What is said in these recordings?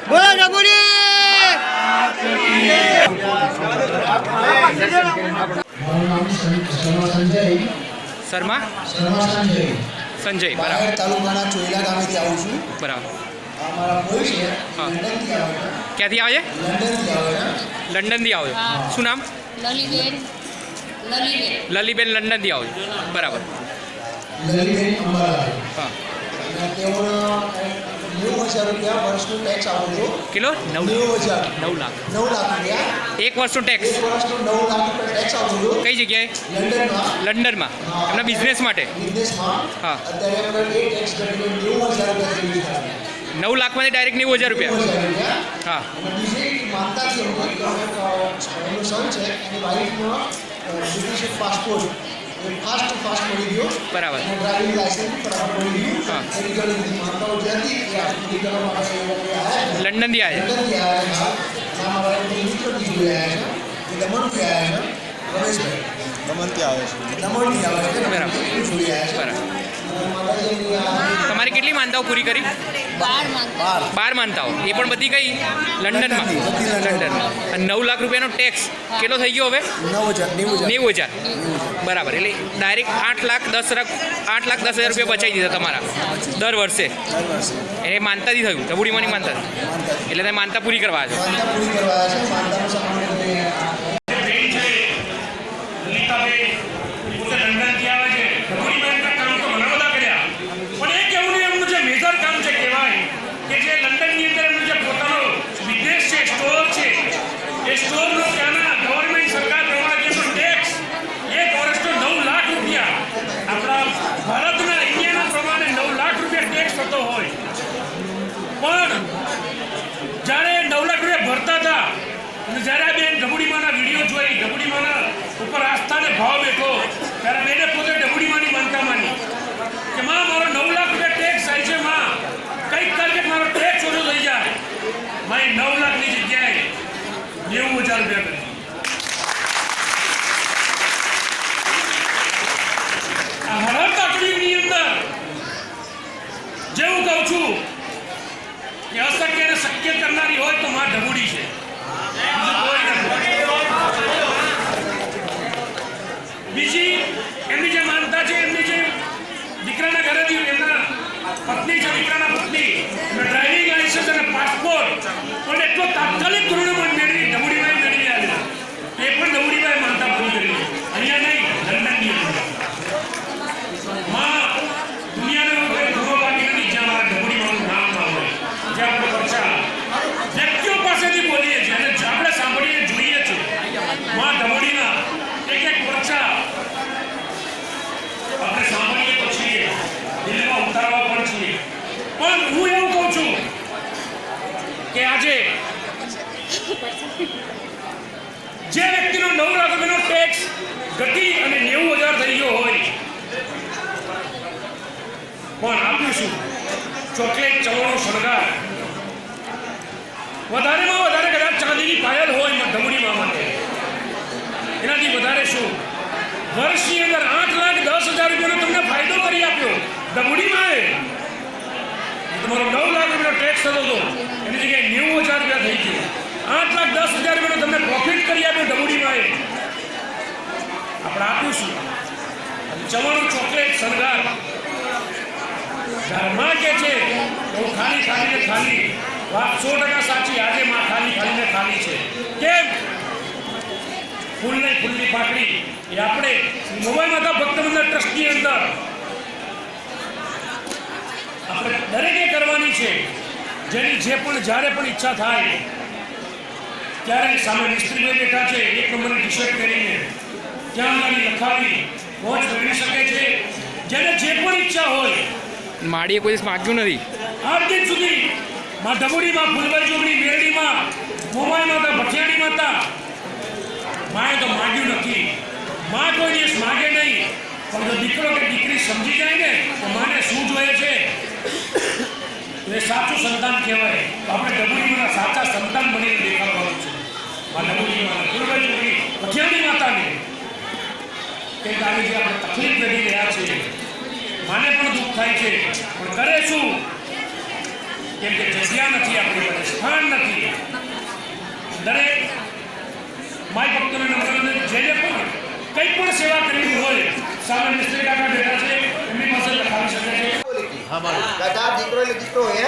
બોલો ડબુડી શર્મા સંજય બરાબર તાલુકાના ચોઈલા ગામેથી આવું છું બરાબર અમારા કોઈ છે હા લંડનથી આવે છે ક્યાંથી આવે છે લંડનથી આવે છે લંડનથી આવો છો શું નામ લલીબેન લલીબેન લંડનથી આવો છો બરાબર લલિતબેન અંબાલાલ હા અને તેઓનો 90,000 રૂપિયા વર્ષનું ટેક્સ આવું છું કિલો 90,000 9 લાખ 9 લાખ રૂપિયા એક વર્ષનું ટેક્સ એક વર્ષનું 9 લાખ રૂપિયા ટેક્સ આવું છું કઈ જગ્યાએ લંડનમાં લંડનમાં એમના બિઝનેસ માટે બિઝનેસમાં હા અત્યારે આપણે એ ટેક્સ ઘટીને 90,000 રૂપિયા થઈ ગયા 9 લાખમાંથી ડાયરેક્ટ 90,000 રૂપિયા 90,000 રૂપિયા હા અને બીજી માનતાથી એમનું સન છે એની વાઈફનો બ્રિટિશ પાસપોર્ટ ફાસ્ટ મળી ગયો બરાબર અને ડ્રાઇવિંગ લાયસન્સ ફટાફટ મળી ગયું હા. એની ઘણી બધી માનતાઓ જે હતી એ પૂરી કરવા માટે એ લોકો આવ્યા છે લંડનથી આવે છે લંડનથી આવ્યા છે અને અમારા એક મિત્ર બી જોઈ આવ્યા છે એ દમણથી આવ્યા છે રમેશભાઈ દમણથી આવે છે બરાબર. એ જોઈ આવ્યા છે બરાબર અને માતાજીની તમારી કેટલી માનતાઓ પૂરી કરી 12 માનતાઓ એ પણ બધી કઈ લંડનમાં લંડનમાં અને 9 લાખ રૂપિયાનો ટેક્સ કેટલો થઈ ગયો હવે 90,000 બરાબર એટલે ડાયરેક્ટ 8,10,000 રૂપિયા બચાવી દીધા તમારા દર વર્ષે એ માનતાથી થયું ધબુડીમાંની માનતા એટલે તમે માનતા પૂરી કરવા છો માનતા પૂરી કરવા આવ્યા છે માનતાનું સામાન જ્યારે 9 લાખ રૂપિયા ભરતા હતા અને જ્યારે બેન ડબુડીમાંના વિડીયો જોઈ ડબુડીમાંના ઉપર આસ્થાને ભાવ બેઠો ત્યારે બેને પોતે ડબુડીમાંની માનતા માની કે માં મારો 9 લાખ રૂપિયા ટેક્સ થાય છે માં કંઈક ਕਰਕੇ મારો ટેક્સ ઓછો થઈ જાય મારી 9 લાખની જગ્યાએ 90,000 રૂપિયા કરી આ હરામ તકલીફની અંદર જેવું કહું છું કે અશક્યને શક્ય કરનારી હોય તો માં ઢબુડી છે બીજી એમની જે માનતા છે એમની જે દીકરાના ઘરેથી એમના પત્ની છે દીકરાના પત્ની ડ્રાઇવિંગ લાયસન્સ અને પાસપોર્ટ પણ એટલો તાત્કાલિક ધોરણે મેળવી ઢબુડીભાઈ મેળવી આવ્યો એ પણ ઢબુડીભાઈ માનતા પૂરી કરી અહીંયા નહીં લંડનની અંદર માં દુનિયાનો કોઈ ધોરો બાકી નથી જ્યાં મારા ઢબુડીમાંનું નામ ના હોય જ્યાં આપણે પરીક્ષા વ્યક્તિઓ પાસેથી બોલીએ છીએ અને આપણે સાંભળીએ જોઈએ છીએ માં ઢબુડીના એક પરીક્ષા આપણે સાંભળીએ તો છીએ દિલમાં ઉતારવા પણ છીએ પણ હું એવું કહું છું કે આજે જે વ્યક્તિનો 9 લાખ રૂપિયાનો ટેક્સ ઘટી અને 90,000 થઈ ગયો હોય પણ આપ્યું શું ચોકલેટ ચવણો શણગાર વધારેમાં વધારે કદાચ ચાંદીની પાયલ હોય ઢબુડીમાં માટે એનાથી વધારે શું વર્ષની અંદર 8,10,000 રૂપિયાનો તમને ફાયદો કરી આપ્યો ઢબુડીમાં તમારો 9 લાખ રૂપિયાનો ટેક્સ થતો હતો એની જગ્યાએ 90,000 રૂપિયા થઈ ગયો 8,10,000 રૂપિયાનો તમને પ્રોફિટ કરી આપ્યો ઢબુડીમાં આપણે આપ્યું શું ચવાણું ચોકલેટ શણગાર માં કે છે હું ખાલી વાત 100% સાચી આજે માં ખાલી છે કેમ ફૂલની પાકડી એ આપણે મોબાઈલ માતા ભક્ત મંડળ ટ્રસ્ટની અંદર આપણે દરેકે કરવાની છે જેની જ્યારે પણ ઈચ્છા થાય ત્યારે સામે મિસ્ત્રીભાઈ બેઠા છે 1 નંબરની ટી-શર્ટ પહેરીને ત્યાં આગળ લખાવી પહોંચ મેળવી શકે છે જેને જે પણ ઈચ્છા હોય માડીએ કોઈ દિવસ માગ્યું નથી આજ દિન સુધી માં ઢબુડીમાં ફૂલભાઈ ચોકડી મેરડીમાં મોબાઈલ માતા ભઠિયાણી માતા માએ તો માગ્યું નથી માં કોઈ દિવસ માગે નહીં પણ જો દીકરો કે દીકરી સમજી જાય ને તો માને શું જોઈએ છે એ સાચું સંતાન કહેવાય તો આપણે ઢબુડીમાં સાચા સંતાન બનીને દેખાડવાનું છે માં ઢબુડીમાં ફૂલભાઈ ચોકડી ભઠિયાણી માતાને કંઈક આવી જે આપણે તકલીફ કરી રહ્યા છીએ માને પણ દુઃખ થાય છે, પણ કરે શું? કેમ કે જગ્યા નથી, આપણી પાસે સ્થાન નથી. દરેક માય ભક્તોને નમ્ર જેને પણ કંઈ પણ સેવા કરવી હોય, સામે મિસ્ત્રી કાકા બેઠા છે, એમની પાસે લખાવી શકે છે. ગધા દીકરો એટલે દીકરો હે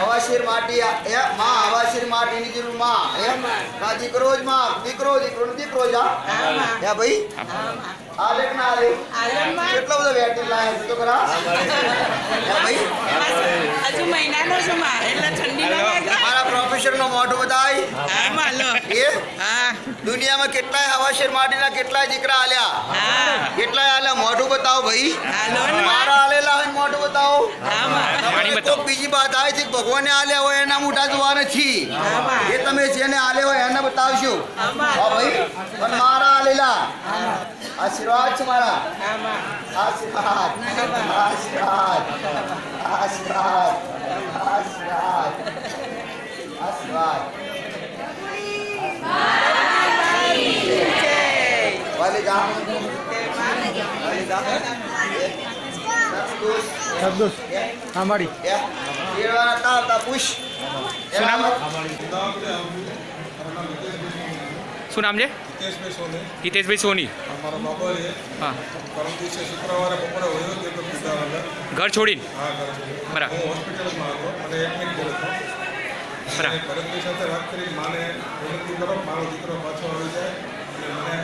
અવાશીર માટી હે માં અવાશીર માટીની જરૂર માં હે કા દીકરો જ માં દીકરો દીકરો દીકરો જ હે ભાઈ આલેક ના આલેક કેટલો બધો વેટી લાય તો કરા હે ભાઈ હજુ મહિનાનો છું માં એટલે ઠંડી લાગે. મારા પ્રોફેસર નો મોઢું બતાય હા માલો એ હા દુનિયામાં કેટલાય અવાશીર માટીના કેટલાય દીકરા આલ્યા હા કેટલાય આલ્યા મોઢું બતાવો ભાઈ હાલો ને મારા આલેલા હોય મોઢું બતાવો હા માં પાણી તમને બતાવો. કોક બીજી વાત આવે છે કે ભગવાને આલ્યા હોય એના મોઢા જોવા નથી આમાં. એ તમે જેને આલ્યા હોય એને બતાવશો આમાં. હા ભાઈ પણ મારા આલેલા આશીર્વાદ છે મારા આમાં આશીર્વાદ આશીર્વાદ આશીર્વાદ આશીર્વાદ આશીર્વાદ વાલી જા વાલી જા સદોષ અમારી કેળવાના તાવતા પુષ શું નામ? શું નામ છે? હિતેશભાઈ સોની હિતેશભાઈ સોની. અમારો બાબા છે. હા, પરમ દિવસે શુક્રવારે બપોરે વયો હતો તો કીધા હતા. ઘર છોડીને. હા કરે છે. બરાબર. હું હોસ્પિટલમાં હતો અને એડમિટ કર્યો હતો. બરાબર. અને ભરતભાઈ સાથે વાત કરી માને વિનંતી કરો મારો દીકરો પાછો આવી જાય અને મને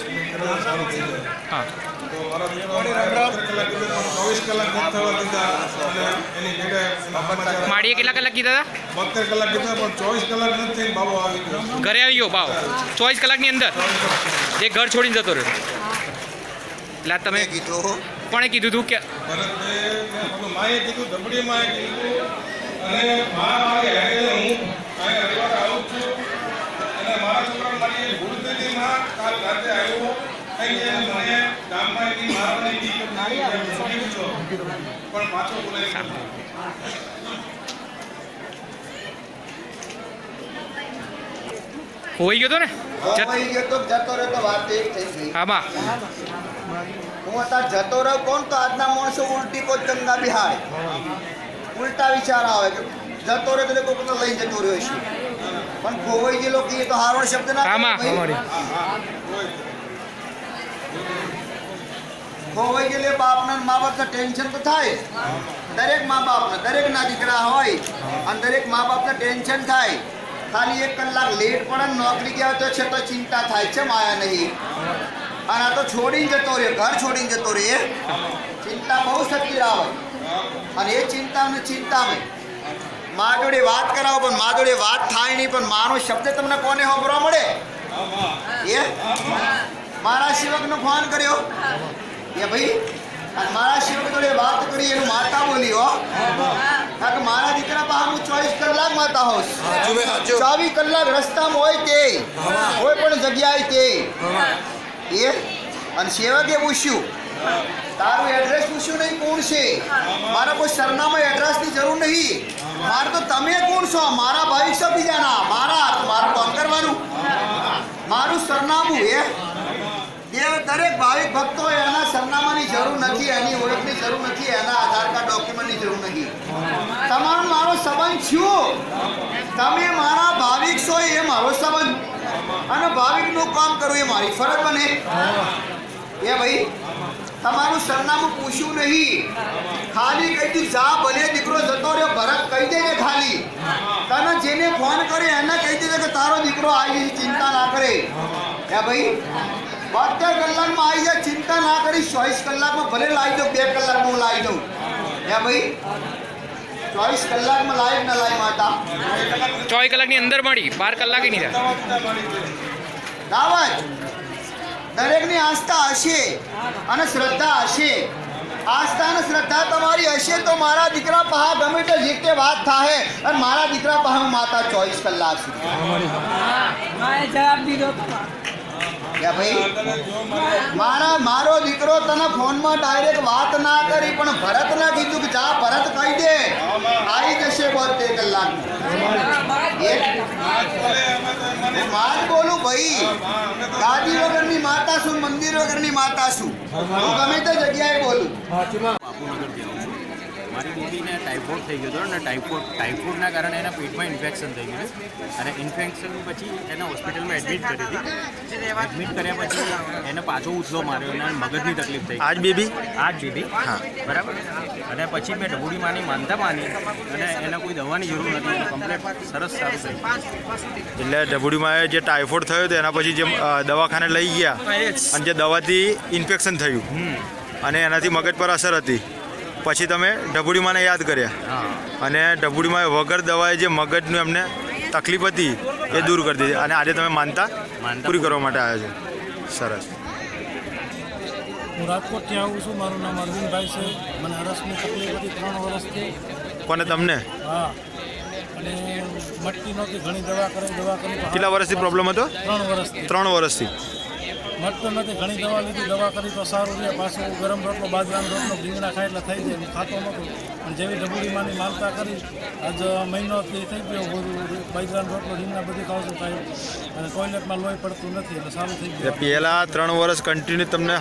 એડમિટ કરવા સારું થઈ જાય. હા, તો મારા દીકરો 12 કલાક કીધું પણ 24 કલાક નથી થવા દીધા અને એની ભેગા સમાચાર માડીએ કેટલા કલાક કીધા હતા? 72 કલાક કીધા પણ 24 કલાક નથી થઈને બાબો આવી ગયો. ઘરે આવી ગયો ભાવ 24 કલાકની અંદર એ ઘર છોડીને જતો રહ્યો. એટલે આ તમે કીધું કોણે કીધું હતું કે ભરતભાઈ માએ કીધું ધબડી માએ કીધું અને મારા માગે હેડે હું અહીંયા રવિવારે આવું છું અને મારા છોકરા મારી એક ભૂલ થઈ હતી માં કાલ રાતે આવ્યો અહીંયા મને ગામમાં એની મારવાની કી પણ પાછો બોલાવી ગયો. હોઈ ગયો તો ને ભાઈ ગયો તો જતો રહ્યો તો વાત એક થઈ ગઈ આમાં હું અત્યારે જતો રહ્યો કોણ તો આજના માણસો ઉલટી કો ચંગા બિહાર ઉલટા વિચાર આવે કે જતો રહ્યો એટલે કોઈ લઈ જતો રહ્યો છે પણ ખોવાઈ ગયેલો કે એ તો હારો શબ્દ ના આમાં. કહેવાય ભાઈ. ખોવાઈ ગયેલે બાપના મા બાપને ટેન્શન તો થાય દરેક મા બાપને દરેકના દીકરા હોય અને દરેક મા બાપને ટેન્શન થાય ખાલી 1 કલાક લેટ પડે ને નોકરી ગયા તો છે તો ચિંતા થાય છે માયા નહીં અને આ તો છોડીને જતો રહ્યો ઘર છોડીને જતો રહે ચિંતા બહુ સતી આવે અને એ ચિંતાને ચિંતામાં મા જોડે વાત કરાવો પણ મા જોડે વાત થાય નહીં પણ માનો શબ્દ તમને કોને સાંભળવા મળે એ મારા સેવકનો ફોન કર્યો એ ભાઈ અને મારા સેવક જોડે વાત કરી એનું માતા બોલી હો કારણ કે મારા દીકરા પાસે હું 24 કલાક માતા હોઉં 24 કલાક રસ્તામાં હોય તે કોઈ પણ જગ્યાએ તે એ અને સેવકે પૂછ્યું તારું એડ્રેસ પૂછ્યું નહીં કોણ છે મારા કોઈ સરનામા એડ્રેસની જરૂર નહીં મારે તો તમે કોણ છો મારા ભાઈ છો બીજાના મારા તો મારું કામ કરવાનું મારું સરનામું એ દરેક ભાવિક ભક્તો એના સરનામાની જરૂર નથી એની ઓળખની જરૂર નથી એના આધાર કાર્ડ ડોક્યુમેન્ટની જરૂર નથી તમારો મારો સંબંધ છું તમે મારા ભાવિક છો એ મારો સંબંધ અને ભાવિકનું કામ કરવું એ મારી ફરજ બને એ ભાઈ તમારું સરનામું પૂછ્યું નહીં ખાલી કહી દીધું જા ભલે દીકરો જતો રહ્યો ભરત કહી દેજે ખાલી તને જેને ફોન કરે એને કહી દેજે કે તારો દીકરો આવી ગઈ ચિંતા ના કરે એ ભાઈ 72 કલાકમાં આવી જાય ચિંતા ના કરી 24 કલાકમાં ભલે લાવી દઉં 2 કલાકમાં હું લાવી દઉં હે ભાઈ 24 કલાકમાં લાવી ના લાવી માતા 24 કલાકની અંદર મળી 12 કલાકે નહીં થાય. દાવત દરેકની આસ્થા હશે અને શ્રદ્ધા હશે આસ્થા અને શ્રદ્ધા તમારી હશે તો મારા દીકરા પાસે ગમે તે રીતે વાત થાય અને મારા દીકરા પાસે હું માતા 24 કલાક સુધી માએ જવાબ દીધો ભાઈ મારો દીકરો તને ફોનમાં ડાયરેક્ટ વાત ના કરી પણ ભરત ના કીધું કે જા ભરત કહી દે આવી જશે 72 કલાક માં જ બોલું ભાઈ ગાદી વગરની માતા છું મંદિર વગરની માતા છું હું ગમે તે જગ્યાએ બોલું બાપુનગરથી આવું છું. મારી બેબીને ટાઇફોઇડ થઈ ગયો હતો અને ટાઇફોઇડના કારણે એના પેટમાં ઇન્ફેક્શન થઈ ગયું અને ઇન્ફેક્શન પછી એને હોસ્પિટલમાં એડમિટ કરી હતી. એડમિટ કર્યા પછી એને પાછો ઉથલો માર્યો અને મગજની તકલીફ થઈ. આજ બેબી હા બરાબર. અને પછી મેં ઢબુડી માની માનતા માની અને એને કોઈ દવાની જરૂર નથી, કમ્પ્લેટ સરસ સારું થયું. એટલે ઢબુડીમાં જે ટાઇફોઇડ થયો હતો એના પછી જે દવાખાને લઈ ગયા અને જે દવાથી ઇન્ફેક્શન થયું અને એનાથી મગજ પર અસર હતી, પછી તમે ઢબુડીમાંને યાદ કર્યા અને ઢબુડીમાં વગર દવાએ જે મગજનું એમને તકલીફ હતી એ દૂર કરી દીધી અને આજે તમે માનતા પૂરી કરવા માટે આવ્યા છો. સરસ. હું રાજકોટથી આવું છું. મારું નામ અરવિંદભાઈ છે. મને હરસની તકલીફ હતી 3 વર્ષથી. કોને તમને? હા, અને મટતી નહોતી. ઘણી દવા કરી કેટલા વર્ષથી પ્રોબ્લેમ હતો? 3 વર્ષથી. 3 વર્ષથી મટતો નથી. ઘણી દવા લીધી, દવા કરી તો સારું રહે. પાછું ગરમ રોટલો, બાજરાનો રોટલો, રીંગણા ખાય એટલે થઈ જાય. ખાતો નહોતો પણ જેવી ઢબુડીમાંની માનતા કરી આજ મહિનોથી થઈ ગયો. બધું બાજરાનો રોટલો, રીંગણા બધું ખાવ છું ખાય અને ટોયલેટમાં લોહી પડતું નથી એટલે સારું થઈ ગયું. પહેલાં 3 વર્ષ કન્ટિન્યુ તમને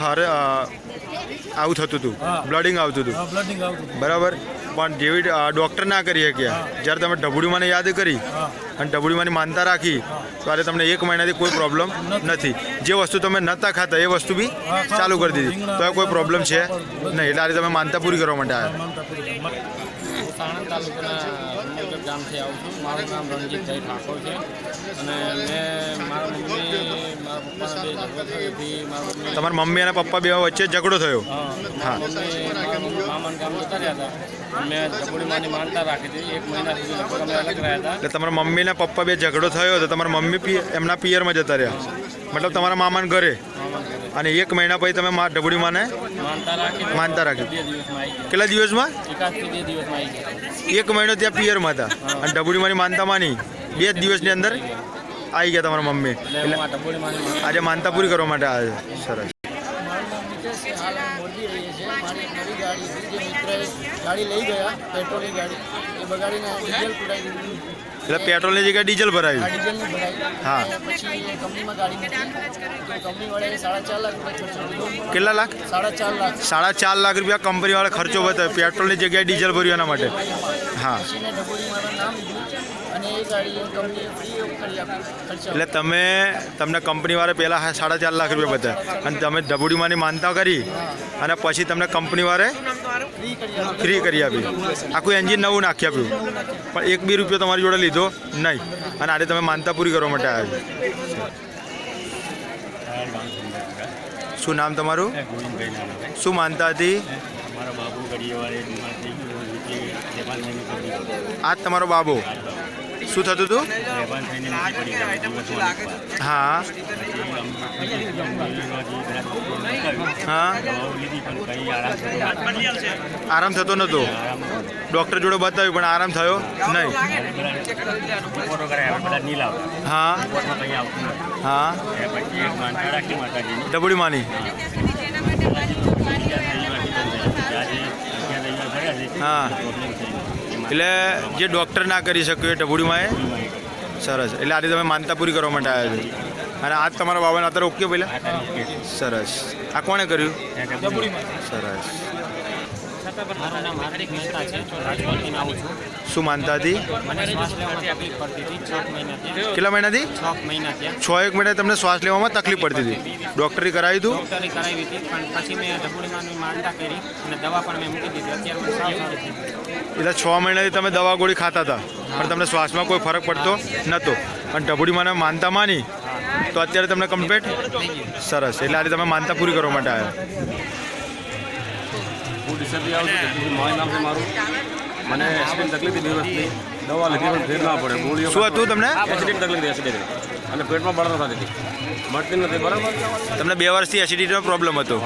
આવું થતું હતું, બ્લડિંગ આવતું હતું. હા, બ્લડિંગ આવતું હતું. બરાબર. પણ જેવી ડૉક્ટર ના કરી શક્યા, જ્યારે તમે ઢબુડીમાંને યાદ કરી અને ઢબુડીમાંની માનતા રાખી ત્યારે તમને 1 મહિનાથી કોઈ પ્રોબ્લેમ નથી. જે વસ્તુ તમે નહોતા ખાતા એ વસ્તુ બી ચાલુ કરી દીધી, તો કોઈ પ્રોબ્લેમ છે નહીં. એટલે આજે તમે માનતા પૂરી કરવા માટે આવ્યા. સાણંદ તાલુકાના રણનગર ગામથી આવું છું. મારું નામ રણજીતભાઈ ઠાકોર છે અને મેં મારા મમ્મી મારા પપ્પાના બે ઝઘડો થયોથી તમારા મમ્મી અને પપ્પા બે વચ્ચે ઝઘડો થયો? હા. મામાના ગામ જતા રહ્યા હતા. મેં ઢબુડીમાંની માનતા રાખી હતી. 1 મહિના સુધી લગભગ અમે અલગ રહ્યા હતા. એટલે તમારા મમ્મી અને પપ્પા બે ઝઘડો થયો તો તમારા મમ્મી એમના પિયરમાં જતા રહ્યા, મતલબ તમારા મામાના ઘરે, અને 1 મહિના પછી તમે ઢબુડીમાંને માનતા રાખી. કેટલા દિવસમાં? 1 થી 2 દિવસમાં આવી ગયા. 1 મહિનો ત્યાં પિયરમાં હતા અને ઢબુડીમાંની માનતા માની 2 દિવસની અંદર આવી ગયા તમારા મમ્મી. એટલે આજે માનતા પૂરી કરવા માટે આવ્યા છે. સરસ. મારું નામ નિતેશ છે. હાલ અમે મોરબી રહીએ છીએ. મારી એક નવી ગાડી હતી. જે મિત્રએ ગાડી લઈ ગયા, પેટ્રોલની ગાડી, એ બગાડીને ડીઝલ પુરાઈ દીધું. એટલે પેટ્રોલની જગ્યાએ ડીઝલ ભરાયું? ડીઝલની ભરાઈ. હા. પછી કંપનીમાં ગાડી મૂકી તો કંપનીવાળાએ 4.5 લાખ રૂપિયા ખર્ચો લીધો. કેટલા લાખ? 4.5 લાખ. 4.5 લાખ રૂપિયા કંપનીવાળા ખર્ચો બતાવ્યો પેટ્રોલની જગ્યાએ ડીઝલ ભર્યું એના માટે. હા. પછી મેં ઢબુડીમાંનું નામ લીધું અને એ ગાડી કંપનીએ ફ્રી કરી આપી ખર્ચો. એટલે તમને કંપનીવાળા પહેલાં 4.5 લાખ રૂપિયા બતાવ્યા અને તમે ઢબુડીમાંની માનતા કરી અને પછી તમને કંપનીવાળે ફ્રી કરી આપી. આખું એન્જિન નવું નાખી આપ્યું, પણ 1 બી રૂપિયો તમારી જોડે લીધો નહીં અને આજે તમે માનતા પૂરી કરવા માટે આવ્યા છો. શું નામ તમારું? શું માનતા હતી? આજ તમારો બાબો શું થતું હતું? હા હા. આરામ થતો નહોતો, ડૉક્ટર જોડે બતાવ્યું પણ આરામ થયો નહીં. હા હા. ઢબુડીમાંની હા. એટલે જે ડૉક્ટર ના કરી શક્યું એ ઢબુડીમાં એ. સરસ. એટલે આજે તમે માનતા પૂરી કરવા માટે આવ્યા છો અને આજ તમારા બાબાને અત્યારે ઓકે પહેલાં? સરસ. આ કોણે કર્યું? સરસ. મારું નામ હાર્દિક મહેતા છે. રાજકોટથી આવું છું. શું માનતા હતી? મને શ્વાસ લેવામાં તકલીફ પડતી હતી 6 મહિનાથી. કેટલા મહિનાથી? 6 મહિના થયા. 6 મહિને તમને શ્વાસ લેવામાં તકલીફ પડતી હતી, ડૉક્ટરે કરાવી હતું? ડૉક્ટરે કરાવી હતી પણ પછી મેં ઢબુડીમાંની માનતા કરી અને દવા પણ મેં મૂકી દીધી. અત્યારે મને સારું સારું થઈ ગયું. એટલે 6 મહિનાથી તમે દવા ગોળી ખાતા હતા પણ તમને શ્વાસમાં કોઈ ફરક પડતો નહોતો અને ઢબુડીમાંને માનતા માની તો અત્યારે તમને કમ્પ્લીટ? સરસ. એટલે આજે તમે માનતા પૂરી કરવા માટે આવ્યા. હું ડિસેબલી આવું છું. મારું નામ છે મારું. મને એસિડિક તકલીફ હતી 2 વર્ષથી. દવા લીધી પણ ફેર ના પડે. ગોળીઓ શું હતું તમને? એસિડિક તકલીફ હતી, એસિડિક અને પેટમાં બળતરા થતી હતી, મળતી નથી. બરાબર. તમને 2 વર્ષથી એસિડિટીનો પ્રોબ્લેમ હતો,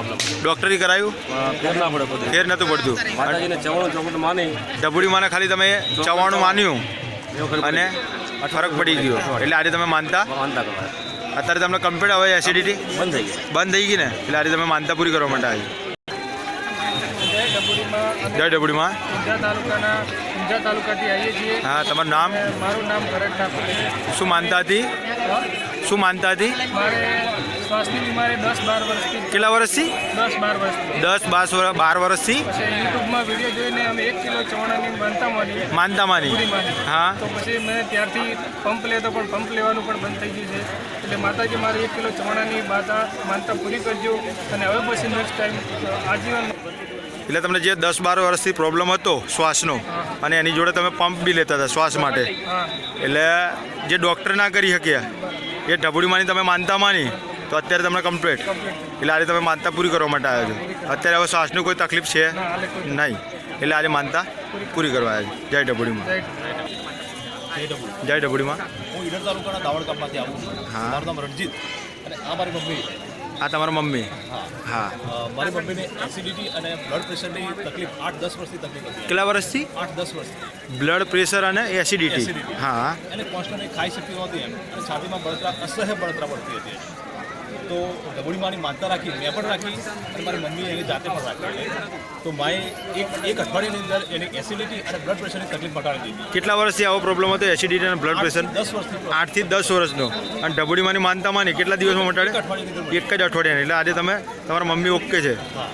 ડૉક્ટરે કરાયું? ફેર ના પડે. ફેર નહોતું પડતું. માતાજીને 94 ચોકટ માની ઢબુડીમાંને ખાલી તમે 94 માન્યું અને ફરક પડી ગયો. એટલે આજે તમે માનતા કરવા અત્યારે તમને કમ્પ્લીટ હવે એસિડિટી બંધ થઈ ગઈ ને? એટલે આજે તમે માનતા પૂરી કરવા માટે આવી. જય ઢબુડીમાં. ઊંઝા તાલુકાથી આવીએ છીએ. હા. તમારું નામ? મારું નામ ભરત ઠાકોર છે. શું માનતા હતી? શું માનતા હતી? મારે શ્વાસની બીમારી 10-12 વર્ષથી. કેટલા વર્ષથી? 10-12 વર્ષથી. 10-12 વર્ષથી પછી યુટ્યુબમાં વિડીયો જોઈને અમે 1 કિલો ચવાણાની માનતા માની. હા. તો પછી મેં ત્યારથી પંપ લેતો પણ પંપ લેવાનું પણ બંધ થઈ ગયું છે. એટલે માતાજી મારી 1 કિલો ચવાણાની માનતા પૂરી કરજો અને હવે પછી નેક્સ્ટ ટાઈમ આજીવન. એટલે તમને જે 10-12 વર્ષથી પ્રોબ્લેમ હતો શ્વાસનો અને એની જોડે તમે પંપ બી લેતા હતા શ્વાસ માટે, એટલે જે ડૉક્ટર ના કરી શક્યા એ ઢબુડીમાંની તમે માનતા માની તો અત્યારે તમને કમ્પ્લીટ. એટલે આજે તમે માનતા પૂરી કરવા માટે આવ્યા છો. અત્યારે હવે શ્વાસની કોઈ તકલીફ છે નહીં, એટલે આજે માનતા પૂરી કરવા આવ્યા છો. જય ઢબુડીમાં. જય ઢબુડીમાં. હું ઈડર તાલુકાના દાવડ ગામમાંથી આવું છું. મારું નામ રણજીત અને આ મારી મમ્મી. આ તમારા મમ્મી? હા. મારી મમ્મીને એસિડિટી અને બ્લડ પ્રેશરની તકલીફ 8-10 વર્ષથી તકલીફ હતી. કેટલા વર્ષથી? 8-10 વર્ષથી. બ્લડ પ્રેશર અને એસિડિટી. હા. એને કોન્સ્ટન્ટ ખાઈ શકતી નહોતી એમ, અને છાતીમાં બળતરા, અસહ્ય બળતરા પડતી હતી. તો ઢબુડીમાંની માનતા રાખી, મેં પણ રાખી અને મારી મમ્મીએ એની જાતે પણ રાખી. તો માએ એક અઠવાડિયાની અંદર એને એસિડિટી અને બ્લડ પ્રેશરની તકલીફ મટાડી દીધી. કેટલા વર્ષથી આવો પ્રોબ્લેમ હતો એસિડિટી અને બ્લડ પ્રેશર? 10 વર્ષથી. 8 થી 10 વર્ષનો. અને ઢબુડીમાંની માનતા માની કેટલા દિવસમાં મટાડે? એક જ અઠવાડિયાની. એટલે આજે તમે તમારા મમ્મી ઓકે છે. હા.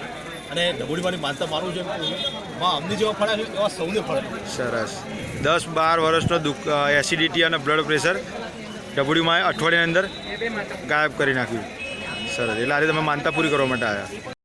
અને ઢબુડીમાંની માનતા મારું છે માં અમને જેવા ફળ્યા છે એવા સૌને ફળે. સરસ. 10-12 વર્ષનો એસિડિટી અને બ્લડ પ્રેશર ઢબુડીમાં અઠવાડિયાની અંદર ગાયબ કરી નાખ્યું. સરસ. એટલે આજે તમે માનતા પૂરી કરવા માટે આવ્યા.